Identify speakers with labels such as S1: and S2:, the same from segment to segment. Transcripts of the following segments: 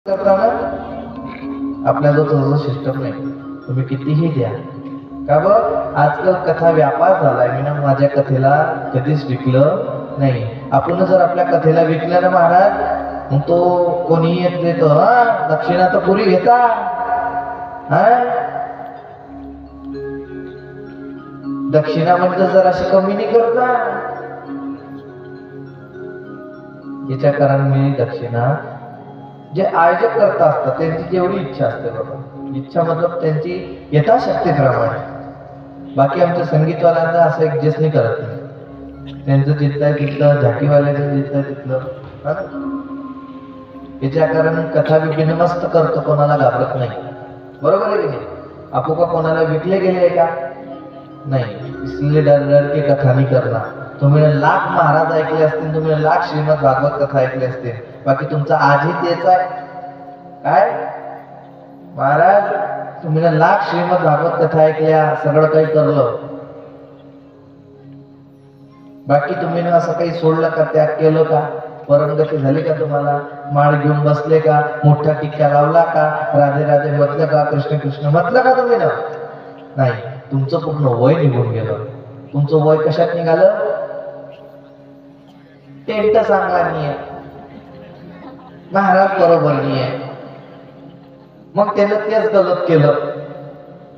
S1: करताना आपल्याला तसं सिस्टम नाही. तुम्ही कितीही द्या का बघ, आजकाल कथा व्यापार झालाय. मी ना माझ्या कथेला कधीच विकलं नाही. आपण जर आपल्या कथेला विकलं ना महाराज, मग तो कोणीही एक देतो. दक्षिणा तर पुरी घेता. दक्षिणा म्हणजे जराशी कमी नाही करता. याच्या कारण मी दक्षिणा जे आयोजक करता असतात त्यांची जेवढी इच्छा असते बाबा, इच्छा मतलब त्यांची यथाशक्तीप्रमाणे. बाकी आमच्या संगीतवाल्यांना असं ऍडजस्ट नाही करत नाही. त्यांचं जिथलं आहे तिथलं, झाकीवाल्याचं जिथलं आहे तिथलं. याच्या कारण कथा विकणे मस्त करतो, कोणाला घाबरत नाही. बरोबर आहे की नाही? आपोपा कोणाला विकले गेले का नाही. इसलिए डर डर के कथा नाही करणार. तुम्ही लाख महाराज ऐकले असतील, तुम्ही लाख श्रीमद भागवत कथा ऐकली असतील, बाकी तुमचा आजही तेच आहे. काय महाराज, तुम्ही लाख श्रीमद भागवत कथा ऐकल्या, सगळं काही करलं, बाकी तुम्ही असं काही सोडलं का, त्याग केलं का, परमगती झाली का, तुम्हाला माळ घेऊन बसले का, मोठा टिक्का लावला का, राधे राधे म्हटलं का, कृष्ण कृष्ण म्हटलं का तुम्ही ना? नाही. तुमचं पूर्ण वय निघून गेलं. तुमचं वय कशात निघालं? टेंट चांगला नाहीये, महाराज बरोबर नाहीये, मग त्यानं तेच गलत केलं.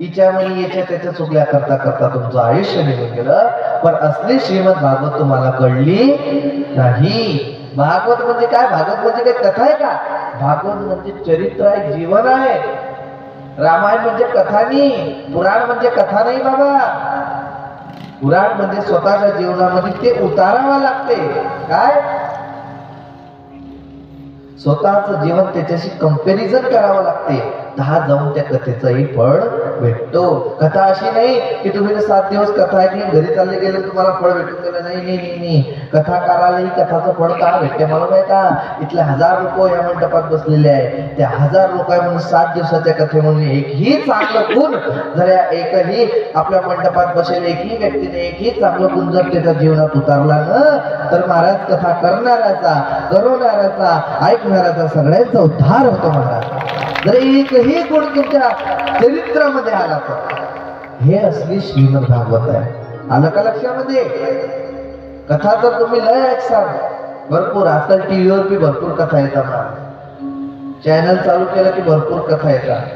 S1: हिच्यामुळे याच्या त्याच्या चुकल्या करता करता तुमचं आयुष्य निघून गेलं. पण असली श्रीमद भागवत तुम्हाला कळली नाही. भागवत म्हणजे काय? भागवत म्हणजे काही कथा आहे का? भागवत म्हणजे चरित्र आहे, जीवन आहे. रामायण म्हणजे कथा नाही, पुराण म्हणजे कथा नाही बाबा. पुराण म्हणजे स्वतःच्या जीवनामध्ये ते उतारावं लागते. काय? स्वतःचं जीवन त्याच्याशी कंपॅरिझन करावं लागते. दहा जाऊन त्या कथेचंही फळ भेटतो. कथा अशी नाही की तुम्ही 7 दिवस कथा ऐकली घरी चालले गेले तुम्हाला फळ भेटून गेलं. नाही नाही नाही नाही. कथाकारालाही कथाचं फळ का भेटते मालूम आहे का? इथले 1000 लोक या मंडपात बसलेले आहे. त्या 1000 लोक म्हणून 7 दिवसाच्या कथेमधून एकही चांगलं गुण जर एकही आपल्या मंडपात बसेल एकही व्यक्तीने एकही चांगलं गुण जर त्याच्या जीवनात उतारला ना, तर महाराज कथा करणाऱ्याचा, करवणाऱ्याचा, ऐकणाऱ्याचा सगळ्यांचा उद्धार होतो महाराज. जर एकही गुण तुमच्या चरित्रामध्ये आला तर हे असली श्रीमद भागवत आहे. आलं का लक्षामध्ये? कथा तर तुम्ही लय ऐकसाल भरपूर. आजकाल टीव्हीवर बी भरपूर कथा येतात ना. चॅनल चालू केलं की भरपूर कथा येतात.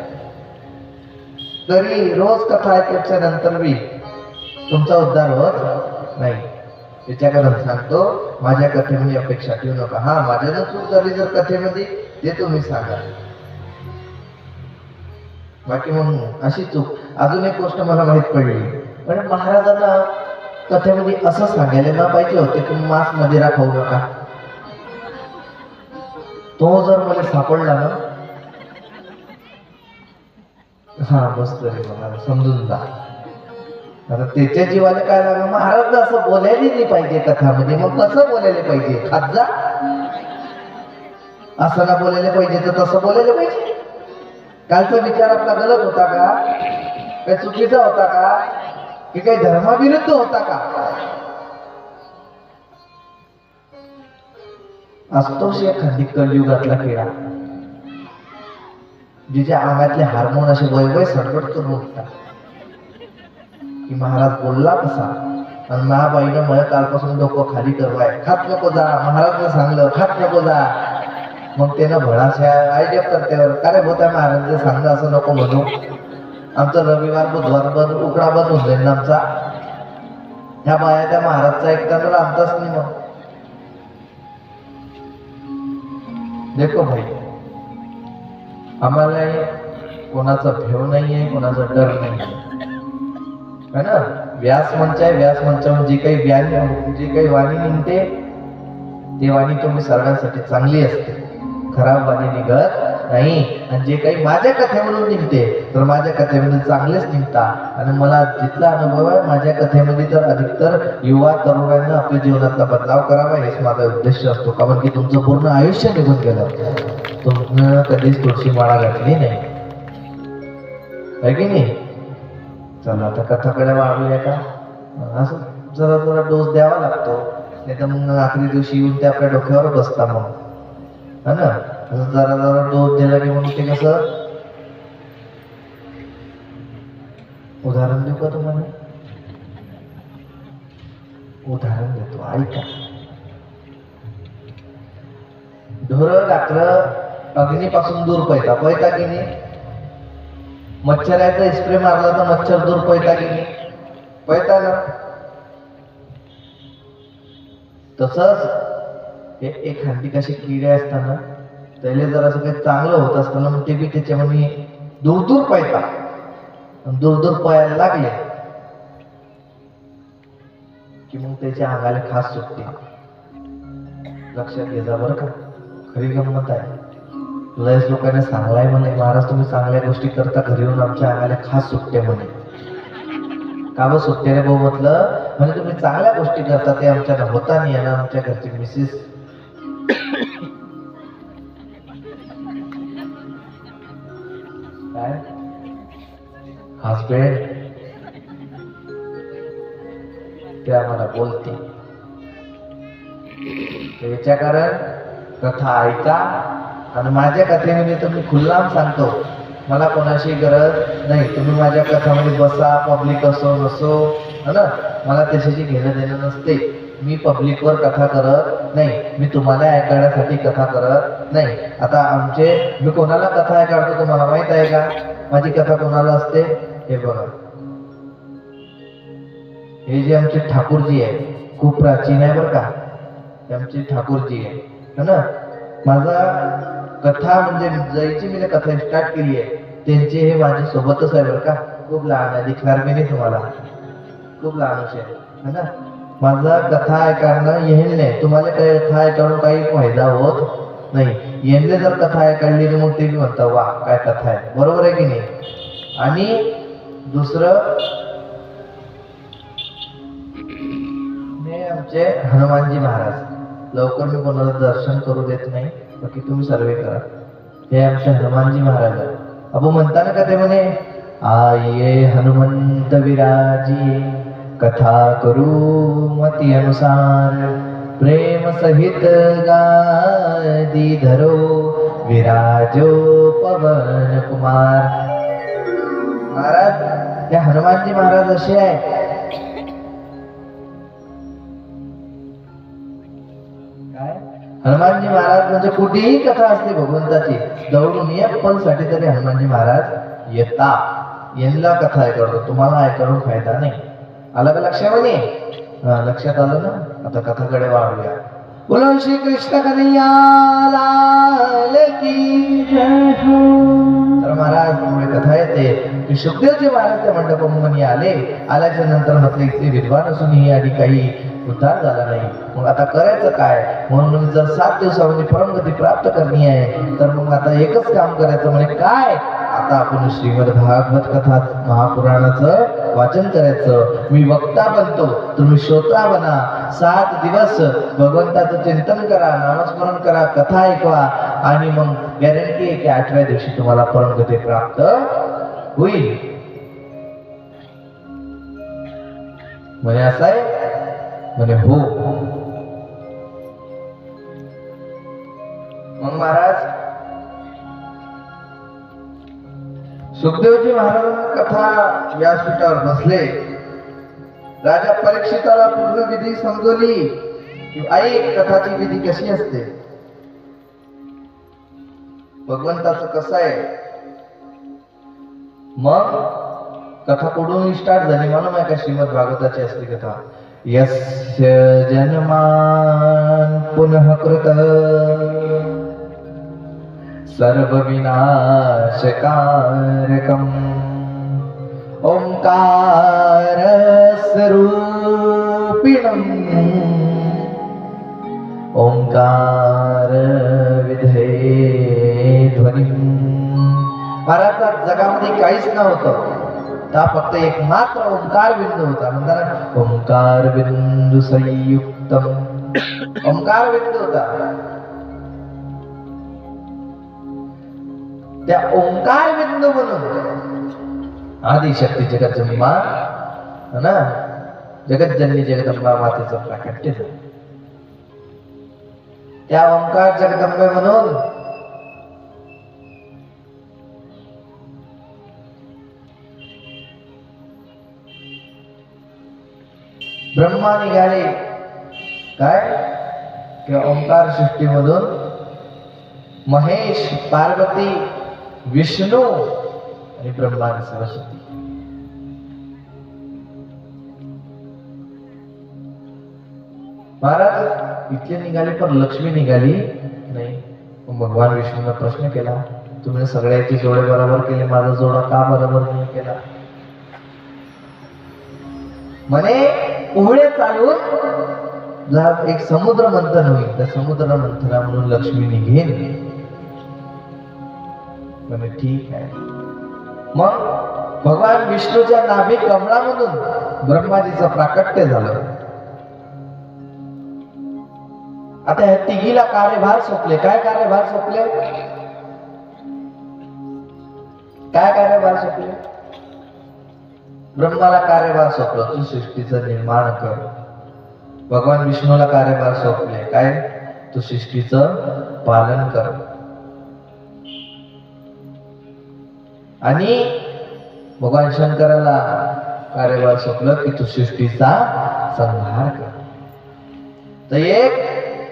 S1: तरी रोज कथा ऐकायच्या नंतर बी तुमचा उद्धार होत नाही. त्याच्याकडून सांगतो, माझ्या कथेमध्ये अपेक्षा ठेवू नका. हा, माझ्यानं चूक झाली जर कथेमध्ये ते तुम्ही सांगा. बाकी मग अशी चूक. अजून एक गोष्ट मला माहित पडली, म्हणजे महाराजांना कथेमध्ये असं सांगायला ना पाहिजे होते की मांस मदिरा खाऊ नका. तो जर मला सापडला ना, हा बस तरी मला समजून जा. आता त्याच्या जीवाला काय लागलं? महाराज असं बोलायला नाही पाहिजे कथामध्ये. मग कसं बोलायला पाहिजे? खात जा. असं ना बोलायला पाहिजे तर तसं बोलायला पाहिजे. कालचा विचार आपला गलत होता का? काही चुकीचा होता का? की काही धर्माविरुद्ध होता का? असतोच एखादी कलियुगातला किडा, जिच्या अंगातले हार्मोन असे वय सडपड करून उठतात की महाराज बोलला कसा. आणि महाबाईनं मला कालपासून डोकं खाली करवाय, खात नको जा. महाराजनं सांगलं खात नको जा. मग त्यानं भडाशा आयजप करते. का रे होत्या महाराज सांगलं असं नको म्हणू. आमचं रविवार बुधवार बंद, उकडा बंद होऊन जाईल ना आमचा. ह्या बाया त्या महाराजचा ऐकताना आमचाच नाही. मग देखो भाई, आम्हाला कोणाचा भेव नाहीये, कोणाचा डर नाही है ना. व्यास मंच आहे. व्यास मंचावर जी काही वाणी निघते ती वाणी तुम्ही सर्वांसाठी चांगली असते. खराब वाणी निघत नाही. आणि जे काही माझ्या कथेमधून निघते तर माझ्या कथेमध्ये चांगलेच निघतात. आणि मला जितला अनुभव आहे माझ्या कथेमध्ये तर अधिकतर युवा तरुणांना आपल्या जीवनातला बदलाव करावा हेच माझा उद्देश असतो. कारण की तुमचं पूर्ण आयुष्य निघून गेलं, तुम्ही कधीच तुळशी माळा घातली नाही आहे की नाही. चला आता कथाकडे वाढूया का? असं जरा जरा डोस द्यावा लागतो, नाही तर मग आखरी दिवशी येऊन ते आपल्या डोक्यावर बसता मग है ना. जरा जरा डोस दिला की मग ते कसं, उदाहरण देऊ का तुम्हाला? उदाहरण देतो ऐका. ढोरं डाकर अग्नीपासून दूर पळता की नाही? मच्छराचा स्प्रे मारला तर मच्छर दूर पळता की नाही? पळता ना. तसंच एक हंडी कशी किडे असताना त्याला जर असं काही चांगलं होत असताना मग ते बी त्याच्यामध्ये दूर दूर पळता. दूर दूर पळायला लागले की मग त्याच्या अंगाला खास सुटते. लक्षात घ्या बरं का, खरी गंमत आहे. लयच लोकांनी सांगलाय म्हणे, महाराज तुम्ही चांगल्या गोष्टी करता, घरी येऊन आमच्या अंगाला खास सुटते म्हणे. का बस सुटते रे भाऊ? म्हटलं म्हणजे तुम्ही चांगल्या गोष्टी करता ते आमच्या होता नाही ना. आमच्या घरची मिसेस काय हसबेंड ते आम्हाला बोलते. त्याच्या कारण कथा ऐका आणि माझ्या कथेमध्ये तुम्ही खुल्लाम सांगतो, मला कोणाशी गरज नाही. तुम्ही माझ्या कथामध्ये बसा, पब्लिक असो नसो, है ना, मला त्याच्याशी घेणं देणं नसते. मी पब्लिकवर कथा करत नाही, मी तुम्हाला ऐकण्यासाठी कथा करत नाही. आता मी कोणाला कथा ऐकाडतो तुम्हाला माहित आहे का? माझी कथा कोणाला असते? हे बघा, हे जे आमचे ठाकूरजी आहे, खूप प्राचीन आहे बरं का, हे आमचे ठाकूरजी आहे, है ना. माझा कथा म्हणजे जयची मी कथा स्टार्ट केली आहे त्यांचे हे माझ्या सोबतच आहे बरं का. खूप लहान आहे, दिखणार मी नाही तुम्हाला, खूप लहान असे है ना. माझा कथा ऐकायला येईल नाही, तुम्हाला काही कथा ऐकावून काही फायदा होत नाही. यांनी जर कथा ऐकायली तर मग ते म्हणतात वा काय कथा आहे, बरोबर आहे की नाही. आणि दुसरं हे आमचे हनुमानजी महाराज, लवकर मी कोणाला दर्शन करू देत नाही, बाकी तुम्ही सर्वे करा. हे आमचे हनुमानजी महाराज आहे. अबो म्हणताना का ते म्हणे, आये हनुमंत विराजी कथा करू मती अनुसार, प्रेम सहित गादी धरो विराजो पवन कुमार. महाराज हे हनुमानजी महाराज असे आहे, हनुमानजी महाराज म्हणजे कुठेही कथा असते भगवंताची, दौडून ये पण साठी तरी हनुमानजी महाराज येता. यांना कथा ऐकवतो, तुम्हाला ऐकवून फायदा नाही. आलं का लक्षामध्ये? लक्षात आलं ना. आता कथाकडे वाढूया. बोलो श्री कृष्ण कन्हैया लाल की जय हो. तर महाराज पुढे कथा येते की सुखदेवजी महाराज त्या मंडपामध्ये आल्याच्या नंतर म्हटले इथे विद्वान असूनही आणि काही उद्धार झाला नाही, मग आता करायचं काय? म्हणून जर 7 दिवसामध्ये परमगती प्राप्त करणी आहे तर मग आता एकच काम करायचं. म्हणजे काय? आता आपण श्रीमद भागवत कथा महापुराणाचं वाचन करायचं. मी वक्ता बनतो, तुम्ही श्रोता बना. 7 दिवस भगवंताचं चिंतन करा, नामस्मरण करा, कथा ऐकवा आणि मग गॅरंटी आहे की 8व्या दिवशी तुम्हाला परमगती प्राप्त होईल. म्हणजे असं आहे म्हणे हो. मग महाराज सुखदेवजी महाराजांना कथा व्यासपीठावर बसले. राजा परीक्षिताला पूर्ण विधी समजवली. ऐक कथाची विधी कशी असते, भगवंताचं कसं आहे. मग कथा कुठून स्टार्ट झाली मालूम आहे का? श्रीमद भागवताची असली कथा. यस्य जन्मान पुनः कृत सर्व विनाशकारकम् ओंकार स्वरूपिणम् ओंकार विधे ध्वनिम्. महाराज जगामध्ये काहीच नव्हतं, त्या फक्त एक मात्र ओंकार बिंदू होता. म्हणतात ओंकार बिंदू संयुक्तम, ओंकार बिंदू होता. त्या ओंकार बिंदू म्हणून आदिशक्ती जगज्जन्मा ना, जगज्जननी जगदंबा मातेचं प्राकट्य झालं. त्या ओंकार जगदंबे म्हणून ब्रह्मा निघाले काय किंवा ओंकार सृष्टीमधून महेश, पार्वती, विष्णू आणि ब्रह्मा आणि सरस्वती. महाराज इथले निघाले पण लक्ष्मी निघाली नाही. भगवान विष्णूने प्रश्न केला, तुम्ही सगळ्याची जोडे बरोबर केले, माझा जोडा का बरोबर नाही केला? म्हणे पुढे चालून जर एक समुद्र मंथन होईल तर समुद्र मंथना म्हणून लक्ष्मी निघेल. म्हणे ठीक आहे. मग भगवान विष्णूच्या नाभी कमळामधून ब्रह्माजीचं प्राकट्य झालं. आता ह्या तिघीला कार्यभार सोपले. काय कार्यभार सोपले? काय कार्यभार सोपले? ब्रह्माला कार्यभार सोपलं, तू सृष्टीचं निर्माण कर. भगवान विष्णूला कार्यभार सोपले, काय? तू सृष्टीचं पालन कर. आणि भगवान शंकराला कार्यभार सोपलं की तू सृष्टीचा संहार कर. तर एक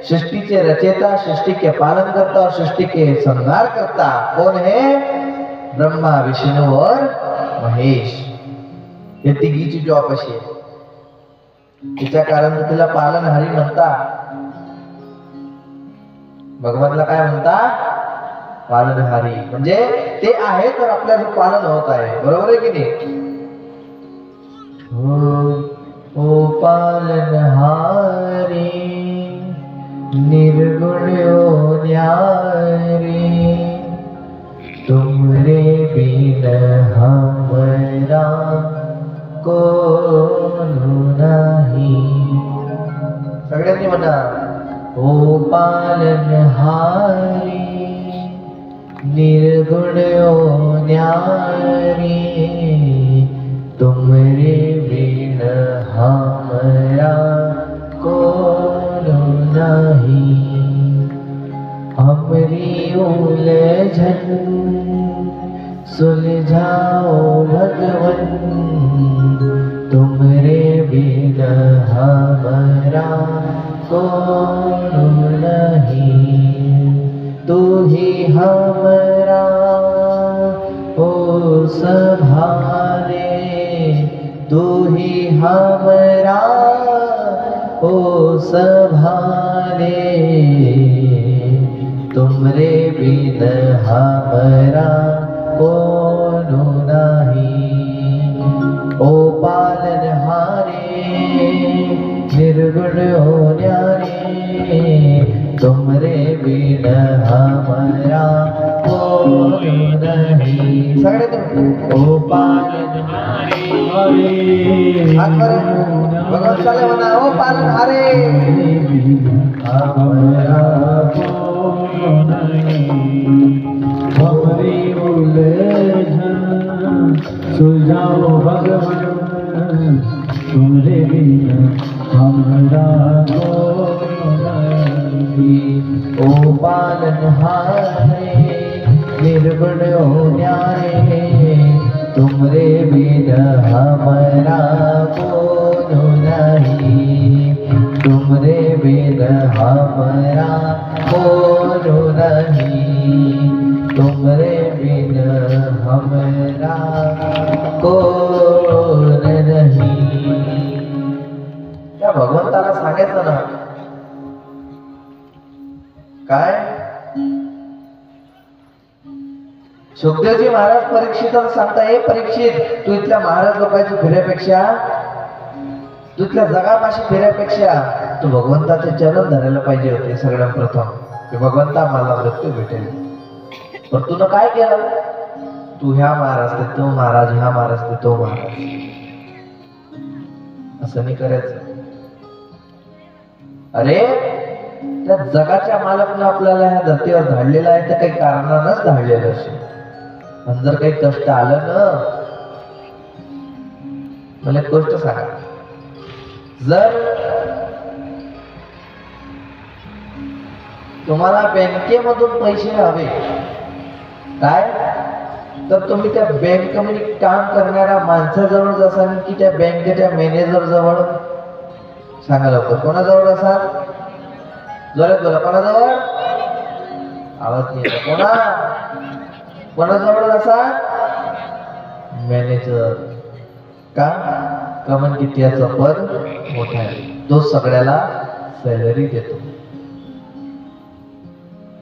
S1: सृष्टि रचेता, सृष्टि के पालन करता और सृष्टि के संहार करता कौन है? ब्रह्मा, विष्णू और महेश. हे तिघीची जॉब अशी आहे. तिच्या कारण तिला पालनहारी म्हणता. भगवानला काय म्हणता? पालनहारी. म्हणजे ते आहे तर आपल्याचं पालन होत आहे. बरोबर आहे की नाही? ओ पालनहारी निर्गुण न्यारी, तुमरे बिन हमरा कोण नाही. सगळ्यांनी म्हणा, ओ पालनहारी निर्गुण न्यारी, तुमरे बिन हमरा कोण नाही. हमरी उलझन सुलझाओ भगवन, तुमरे बिन हमरा कोण नहीं. तू ही हमरा ओ सभारे, तू ही हमरा ओ सभारे, तुमरे बिन हमरा कोन नहीं. ओ पालनहारे निर्गुण न्यारे, तुमरे बिन हमरा कोन नहीं. ओ पालनहारे भगवान चाले म्हणा, ओ पालनहारे हमरा कोन नहीं. हमरी उलझन सुलझाओ भगवान, तुमरे बिन हमरा कोन नहीं. ओ पालनहारे निर्गुण न्यारे, तुमरे बिन हमरा कोन नहीं. तुमरे बिन हमरा कोन नहीं. तुमरे बिन हमरा कोन नहीं. त्या भगवंताला सांगायचं ना काय? सुखदेवजी महाराज परीक्षिताला सांगता, हे परीक्षित, तू इथल्या महाराज लोकांची फिरण्यापेक्षा, तू इथल्या जगापाशी फिरण्यापेक्षा तू भगवंताचे चरण धरायला पाहिजे होते सगळ्यात प्रथम, की भगवंता मला मृत्यू भेटेल. पण तुला काय केलं? तू ह्या महाराज ते तो महाराज, ह्या महाराज ते तो महाराज. असं नाही करायचं. अरे त्या जगाच्या मालकनं आपल्याला ह्या धर्तीवर धाडलेलं आहे तर काही कारणानच धाडलेलं असेल. आणि जर काही कष्ट आलं ना, मला एक गोष्ट सांगा, जर तुम्हाला बँकेमधून पैसे हवे काय, तर तुम्ही त्या बँकेमध्ये काम करणाऱ्या माणसाजवळ जासाल की त्या बँकेच्या मॅनेजर जवळ? सांगा लवकर. कोणाजवळ असाल? जोरात बोला. कोणाजवळ? आवाज नाही येत. कोणाजवळ असाल? मॅनेजर. का? कमन किती याचं पद मोठा आहे, तो सगळ्याला सॅलरी देतो.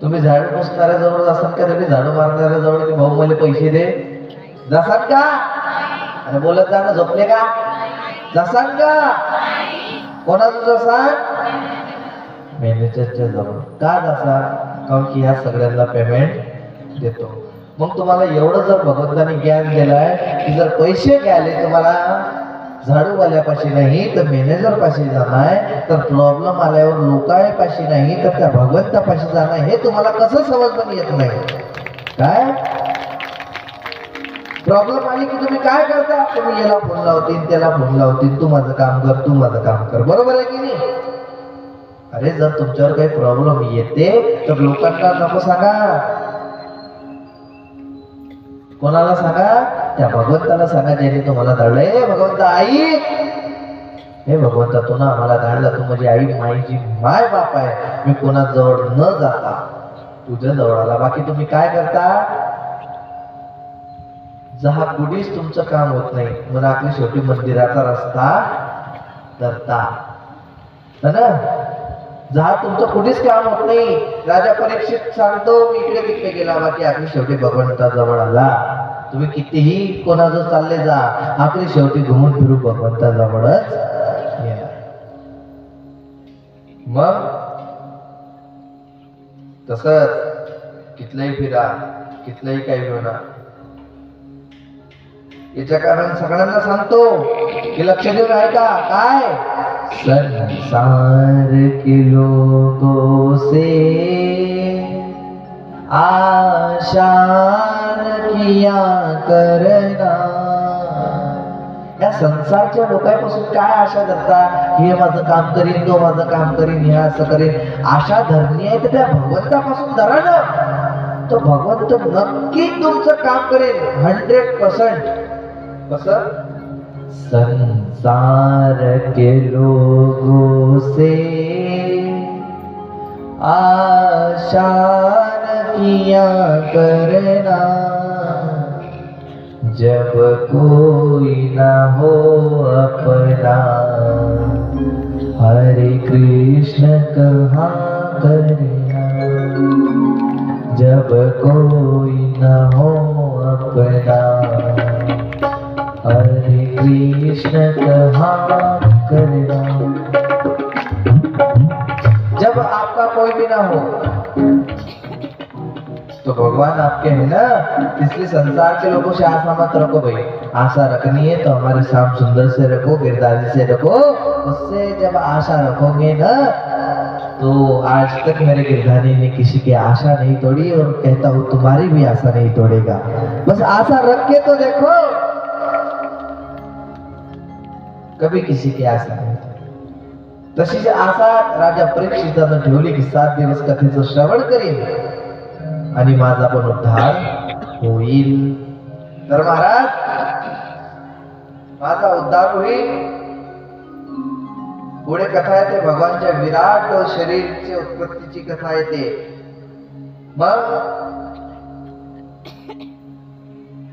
S1: तुम्ही झाडू पुसणाऱ्या जवळ जासाल का? तुम्ही झाडू मारणाऱ्या जवळ की भाऊ मला पैसे दे जासाल का? अरे बोलत जा ना, झोपले का? जासाल का? कोणाचं जासाल? मॅनेजरच्या जवळ. का जासाल? कारण की ह्या सगळ्यांना पेमेंट देतो. मग तुम्हाला एवढं जर भगवंताने ज्ञान दिलंय की जर पैसे घ्यायले तुम्हाला झाडूवाल्यापाशी नाही तर मॅनेजर पाशी जाणार, तर प्रॉब्लेम आल्यावर लोकांपाशी नाही तर त्या भगवंतापाशी जाणार, हे तुम्हाला कसं समज पण येत नाही. काय प्रॉब्लेम आली की तुम्ही काय करता? तुम्ही याला फोन लावतील, त्याला फोन लावतील, तू माझं काम कर, तू माझं काम कर. बरोबर आहे की नाही? अरे जर तुमच्यावर काही प्रॉब्लेम येते तर लोकांना नको सांगा. कोणाला सांगा? त्या भगवंताला सांगा ज्याने तुम्हाला धाडलं. हे भगवंता आई, हे भगवंता तू ना आम्हाला धाडलं, तू माझी आई, माईची माय बाप आहे. मी कोणाजवळ न जाता तुझ्या जवळ आला. बाकी तुम्ही काय करता? जहा कुठेच तुमचं काम होत नाही म्हणून आपली शेवटी मंदिराचा रस्ता धरता ना. जहा तुमचं कुठेच काम होत नाही, राजा परीक्षित सांगतो मी इकडे तिकडे गेला, बाकी आपली शेवटी भगवंताजवळ आला. तुम्ही कितीही कोणाजवळ चालले जा, आपली शेवटी घुमून फिरू भगवंताजवळच येणार. मग तसंच कितलंही फिरा, कितलंही काही होणार. याच्या कारण सगळ्यांना सांगतो की लक्ष देऊन ऐका. काय? संसार के लोगों से आशान किया करना. या संसारच्या लोकांपासून काय आशा धरता? हे माझं काम करीन, तो माझं काम करीन, हे असं करीन. आशा धरणी आहे तर त्या भगवंतापासून धरा ना. तो भगवंत नक्की तुमचं काम करेल 100%. कसं? संसार के लोगों से आशा न किया करना, जब कोई ना हो अपना, हरे कृष्ण कहाँ करना. जब कोई ना हो अपना, हरे कृष्ण कहाँ करना. जब आपका कोई भी ना हो तो भगवान आपके हैं ना. इसलिए संसार के लोगों से आशा मत रखो भाई. आशा रखनी है तो हमारे श्याम सुंदर से रखो, गिरधारी से रखो. उससे जब आशा रखोगे ना, तो आज तक मेरे गिरधारी ने किसी की आशा नहीं तोड़ी और कहता हूँ तुम्हारी भी आशा नहीं तोड़ेगा. बस आशा रख के तो देखो, कभी किसी की आशा नाही. तशीच आशा राजा परीक्षितानं ठेवली की 7 दिवस कथेचं श्रवण करीन आणि माझा पण उद्धार होईल. तर महाराज माझा उद्धार होईल. पुढे कथा येते भगवानच्या विराट शरीरची उत्पत्तीची कथा येते. मग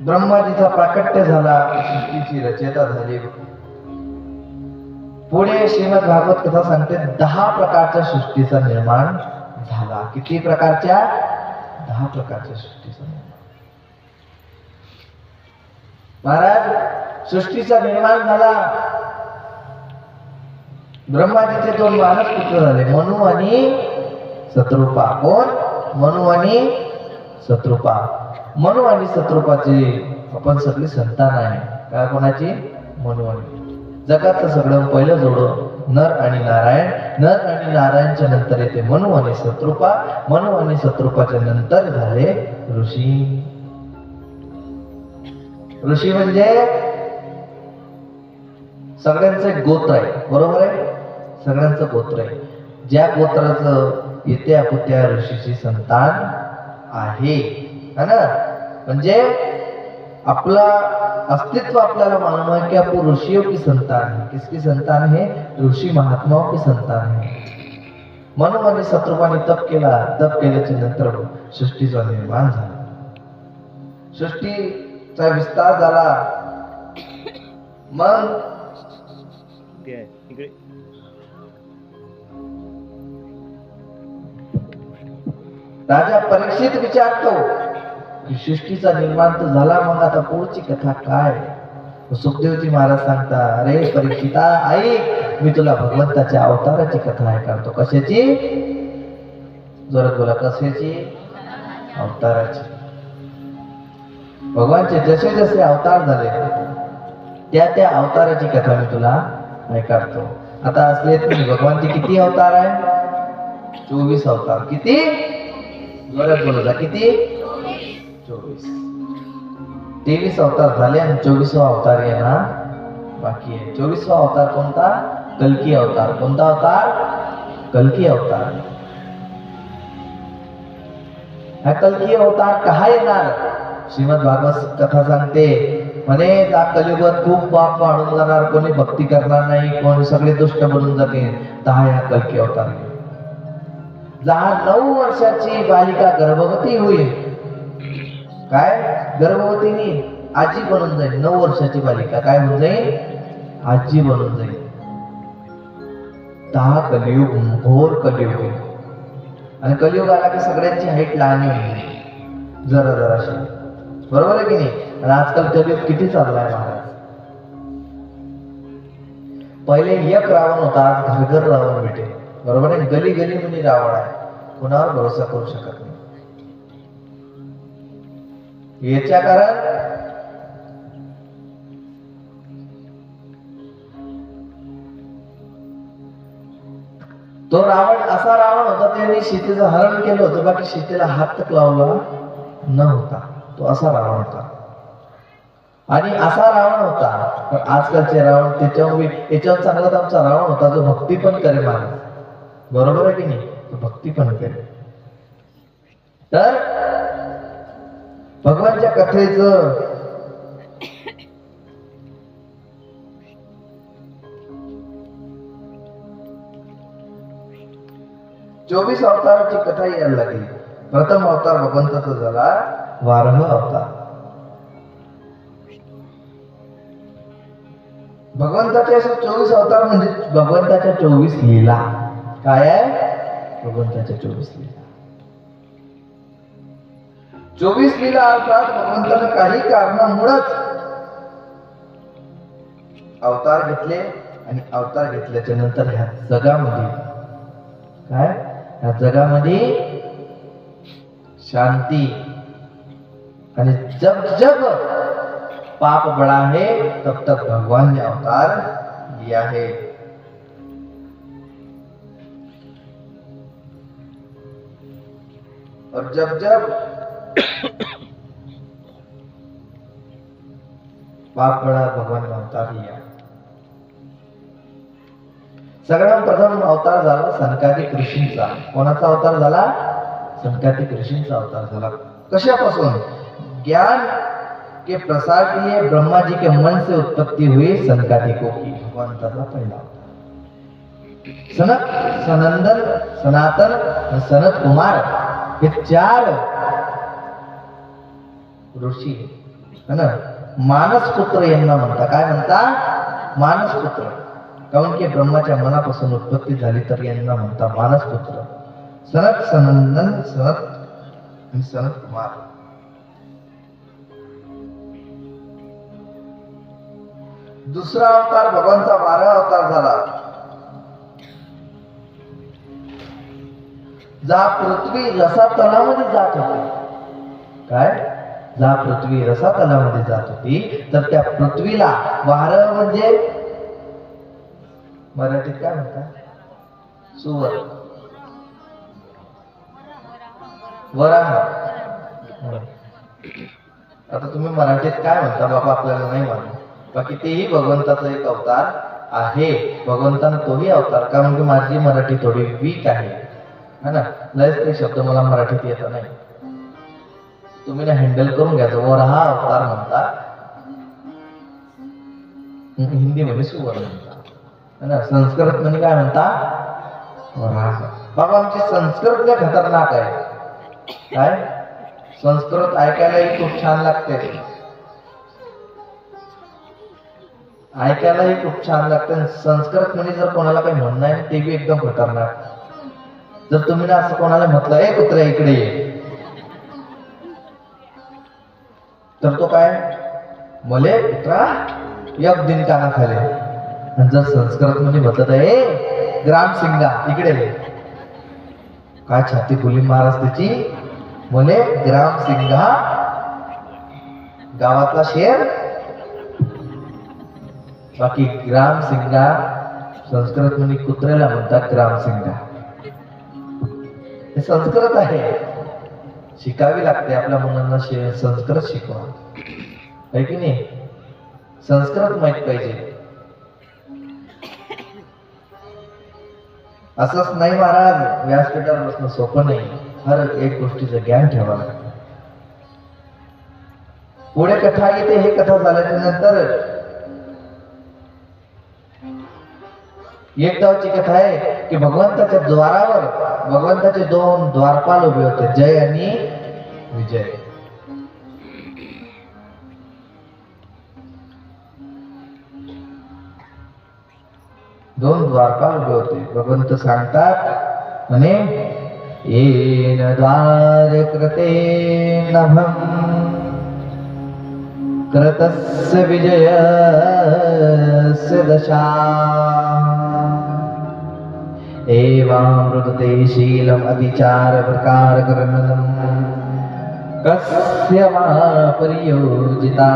S1: ब्रह्माजीचा प्राकट्य झाला, सृष्टीची रचना झाली. पुढे श्रीमद भागवत कथा सांगते 10 प्रकारच्या सृष्टीचा निर्माण झाला. किती प्रकारच्या? 10 प्रकारच्या सृष्टीचा निर्माण. महाराज सृष्टीचा निर्माण झाला. ब्रह्माजीचे 2 मानस पुत्र झाले, मनु आणि शत्रुपा. कोण? मनु आणि शत्रुपा. मनु आणि शत्रुपाचे आपण सगळी संतान आहे. काय कोणाची? मनु आणि. जगातलं सगळं पहिलं जोडं नर आणि नारायण. नर आणि नारायणच्या नंतर येते मनु आणि शत्रुपा. मनु आणि शत्रुपाच्या नंतर झाले ऋषी. ऋषी म्हणजे सगळ्यांचं एक गोत्र आहे. बरोबर आहे? सगळ्यांचं गोत्र आहे. ज्या गोत्राचं येते आपण त्या ऋषीची संतान आहे ना. म्हणजे अपना अस्तित्व आपल्याला मालूम है कि आप ऋषियों की संतान है. किसकी संतान है? ऋषी महात्माओं की संतान है. म्हणून म्हणजे शत्रुपाने तप केला. तप केल्याच्या नंतर सृष्टीचा निर्माण झाला. सृष्टीचा विस्तार झाला. मग राजा परीक्षित विचारतो की सृष्टीचा निर्माण तर झाला, मग आता पुढची कथा काय? सुखदेवजी महाराज सांगता, अरे परीक्षिता ऐक, मी तुला भगवंताच्या अवताराची कथा ऐकवतो. कशाची? जोरात बोला. कशाची? अवताराची. भगवानचे जसे जसे अवतार झाले त्या त्या अवताराची कथा मी तुला ऐकवतो. आता असले भगवानचे किती अवतार आहे? 24 अवतार. किती? जोरात बोला. किती? 24. 23 अवतार झाले आणि 24वा अवतार येणार बाकी आहे. 24वा अवतार कोणता? कल्की अवतार. कोणता अवतार? कल्की अवतार. हा कल्की अवतार कहा येणार? श्रीमद भागवत कथा सांगते म्हणे या कलियुगात खूप पाप वाढून जाणार, कोणी भक्ती करणार नाही, कोणी सगळे दुष्ट बनून जातील. दहा या कल्की अवतार. 9 वर्षाची बालिका गर्भवती होईल. काय? गर्भवतीनी आजी बनून जाईल. 9 वर्षाची बालिका काय होऊन जाईल? आजी बनून जाईल. 10 कलियुग, घोर कलियुग. आणि कलियुग आला की सगळ्यांची हाईट लहान होईल जरा जराशी. बरोबर आहे की नाही? आणि आजकाल कलियुग किती चाललाय महाराज. पहिले एक रावण होता, आज घरघर रावण भेटेल. बरोबर आहे? गली गली मध्ये रावण आहे. कुणावर भरोसा करू शकत नाही. याच्या कारण तो रावण असा रावण होता, त्यांनी सीतेचं हरण केलं होतं, बाकी सीतेला हात तक लावला नव्हता. तो असा रावण होता. आणि असा रावण होता. पण आजकालचे रावण त्याच्यावर चांगला तर आमचा रावण होता जो भक्ती पण करे महाराज. बरोबर आहे की नाही? तो भक्ती पण करे. तर भगवानच्या कथेचं चोवीस अवताराची कथा यायला लागली. प्रथम अवतार भगवंताचा झाला वाराह अवतार. भगवंताचे असे 24 अवतार म्हणजे भगवंताच्या 24 लीला. काय आहे? भगवंताच्या 24 लीला. 24 लीला अर्थात भगवंताने काही कारणामुळेच अवतार घेतले. आणि अवतार घेतल्याच्या नंतर ह्या जगामध्ये काय? ह्या जगामध्ये शांती. आणि जब जब पाप बड़ा है तब तक भगवान ने अवतार लिया है. और जब जब पाप बड़ा भगवान ने अवतार लिया. सगळ्यात प्रथम अवतार झाला सनकादिक ऋषींचा. कोणाचा अवतार झाला? सनकादिक ऋषींचा अवतार झाला. कशापासून? ज्ञान के प्रसार के लिए ब्रह्मा जी के मन से उत्पत्ति हुई सनकादिकों की. भगवंताचा पहिला अवतार. सनत, सनंदन, सनातन आणि सनत कुमार हे 4 ऋषी है ना. मानस पुत्र यांना म्हणता. काय म्हणता? मानस पुत्र. कारण की ब्रह्माच्या मनापासून उत्पत्ती झाली तर यांना म्हणता मानस पुत्र. सनत, सनंदन, सनत आणि सनत कुमार. दुसरा अवतार भगवानचा 12 अवतार झाला. जा पृथ्वी रसातलामध्ये जात होती. काय? जा पृथ्वी रसातलामध्ये जात होती तर त्या पृथ्वीला वारं म्हणजे मराठीत काय म्हणतात? सुवर. वराह. आता तुम्ही मराठीत काय म्हणता बाबा आपल्याला नाही मालूम. बाकी तेही भगवंताचा एक अवतार आहे. भगवंतानं तोही अवतार, कारण की माझी मराठी थोडी वीक आहे ना. लयच काही शब्द मला मराठीत येत नाही. तुम्ही ना हँडल करून घ्यायचं. वराह अवतार म्हणतात. हिंदी मध्ये सुवर्ण म्हणतात ना, संस्कृत मध्ये काय म्हणता वराह. बाबा आमची संस्कृत लय खतरनाक आहे. काय संस्कृत ऐकायलाही खूप छान लागते, ऐकायलाही खूप छान लागते. संस्कृत मध्ये जर कोणाला काही म्हणणं आहे ते बी एकदम खतरनाक. जर तुम्ही ना असं कोणाला म्हटलं ए कुत्रा इकडे ये, तर तो काय मले कुत्रा एक दिन काना खाले. आणि जर संस्कृत मध्ये म्हटलं तर ए ग्राम सिंगा इकडे ये, काय छाती फुली महाराज त्याची, मले ग्राम सिंगा गावातला शेर. बाकी ग्राम सिंगा संस्कृत मध्ये कुत्र्याला म्हणतात ग्राम सिंगा. हे संस्कृत आहे, शिकावी लागते. आपल्या मुलांना संस्कृत शिकवा, आहे की नाही. संस्कृत माहित पाहिजे. असंच नाही महाराज, व्यासपीठावर बसणं सोपं नाही. हर एक गोष्टीचं ज्ञान ठेवा लागतं. पुढे कथा येते. हे कथा झाल्याच्या नंतर एक गावची कथा आहे की भगवंताच्या द्वारावर भगवंताचे दोन द्वारपाल उभे होते, जय आणि विजय. दोन द्वारपाल उभे होते. भगवंत सांगतात म्हणे येन द्वार कृते नभं कृतस्य विजयस्य दशा एवामृतते शीलम् अतिचार प्रकार कर्मणं कस्य वा परियोजिता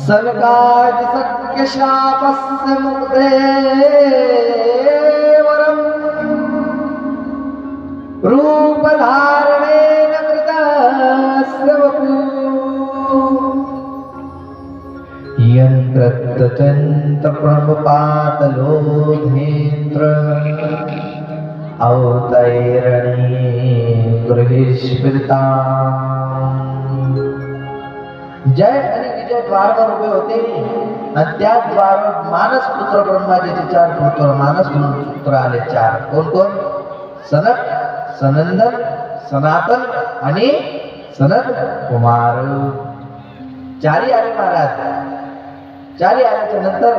S1: सनकादि सख्य शापस्य मुक्ते वरम् रूपधारणेन कृतस्य वपु यन्त्रतन्त्रप्रमपातलोधेन्द्र औतैरणी गृहीष्पिता. जय आणि विजय द्वारवर उभे होते आणि त्याच द्वारवर मानस पुत्र ब्रह्माजीचे 4 पुत्र, मानस पुत्र आले 4. कोण कोण? सनक, सनंदन, सनातन आणि सनत कुमार. 4 आले महाराज. 4 आल्याच्या नंतर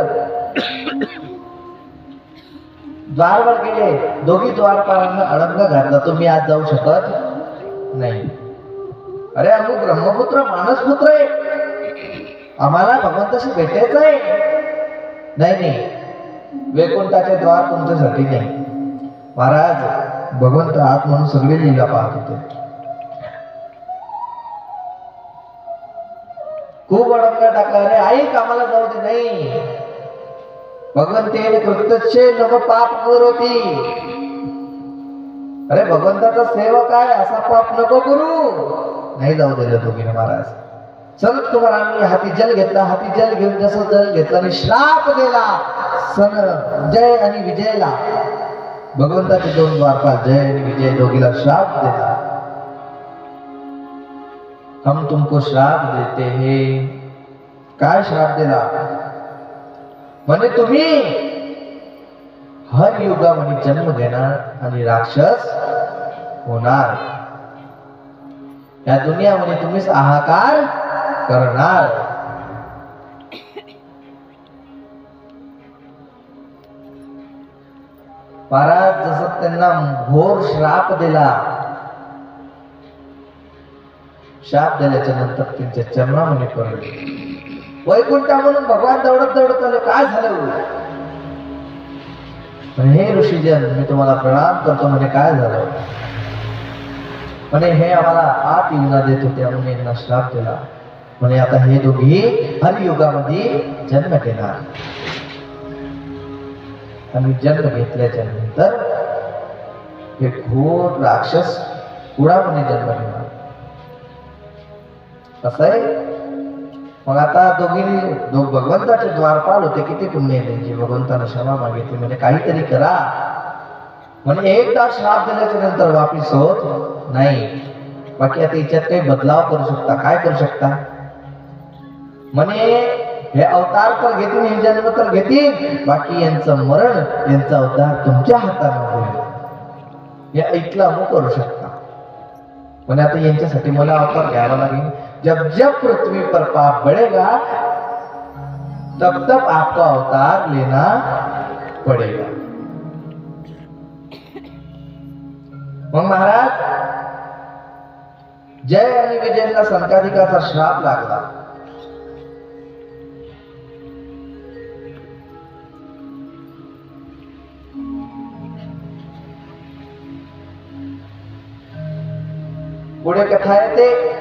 S1: द्वारवर गेले. दोघी द्वारपालांना अडंग घातला, तुम्ही आज जाऊ शकत नाही. अरे आम्ही ब्रह्मपुत्र मानसपुत्र आहे, आम्हाला भगवंताशी भेटायचं आहे. नाही, वैकुंठाचे द्वार तुमच्यासाठी नाही. महाराज भगवंत आत म्हणून सगळे लीला पाहत होते. खूप अडंगा टाकला. अरे ऐक, आम्हाला जाऊ दे. नाही, भगवंते कृत्यचे नव पाप करोती. अरे भगवंताचा सेवक आहे, असा पाप नको करू. नाही जाऊ दिलं दोघीने महाराज. सनत कुमारांनी हाती जल घेतला. हाती जल घेऊन जसं जल घेतला आणि श्राप दिला जय आणि विजयला. भगवंताचे 2 द्वारपाल जय आणि विजय दोघीला श्राप दिला. हम तुमको श्राप देते हैं. काय श्राप दिला? म्हणे तुम्ही हर युगामध्ये जन्म घेणार आणि राक्षस होणार. या दुनियामध्ये तुम्हीच हाहाकार करणार. महाराज जसं त्यांना घोर श्राप दिला, शाप दिल्याच्या नंतर त्यांच्या चरणामध्ये पडले. वैकुंठा म्हणून भगवान दौडत दौडत आले. काय झालं? हे ऋषीजन, मी तुम्हाला प्रणाम करतो. म्हणे काय झालं? म्हणे हे आम्हाला आत येऊ न देत होते म्हणून यांना श्राप दिला. म्हणे आता हे दोघी हर युगामध्ये जन्म घेणार. आणि जन्म घेतल्याच्या नंतर हे घोर राक्षस कुळामध्ये जन्म घेणार. असं आहे. मग आता दोघींनी भगवंताचे द्वारपाल होते. किती पुण्य त्यांची. भगवंतानं क्षमा मागितली. म्हणजे काहीतरी करा. म्हणजे एकदा श्राप दिल्याच्या नंतर वापिस होत नाही. बाकी आता याच्यात काही बदलाव करू शकता. काय करू शकता? म्हणे हे अवतार तर घेतील, हे जन्म तर घेतील, बाकी यांचं मरण, यांचा उद्धार तुमच्या हाताने होईल. हे ऐकलं अमू करू शकता. पण आता यांच्यासाठी मला अवतार घ्यावा लागेल. जब जब पृथ्वी पर पाप बढ़ेगा तब तब आपको अवतार लेना पडेगा. मग महाराज जय आणि विजयला संकाधिकाचा श्राप लागला. पुढे कथा येते,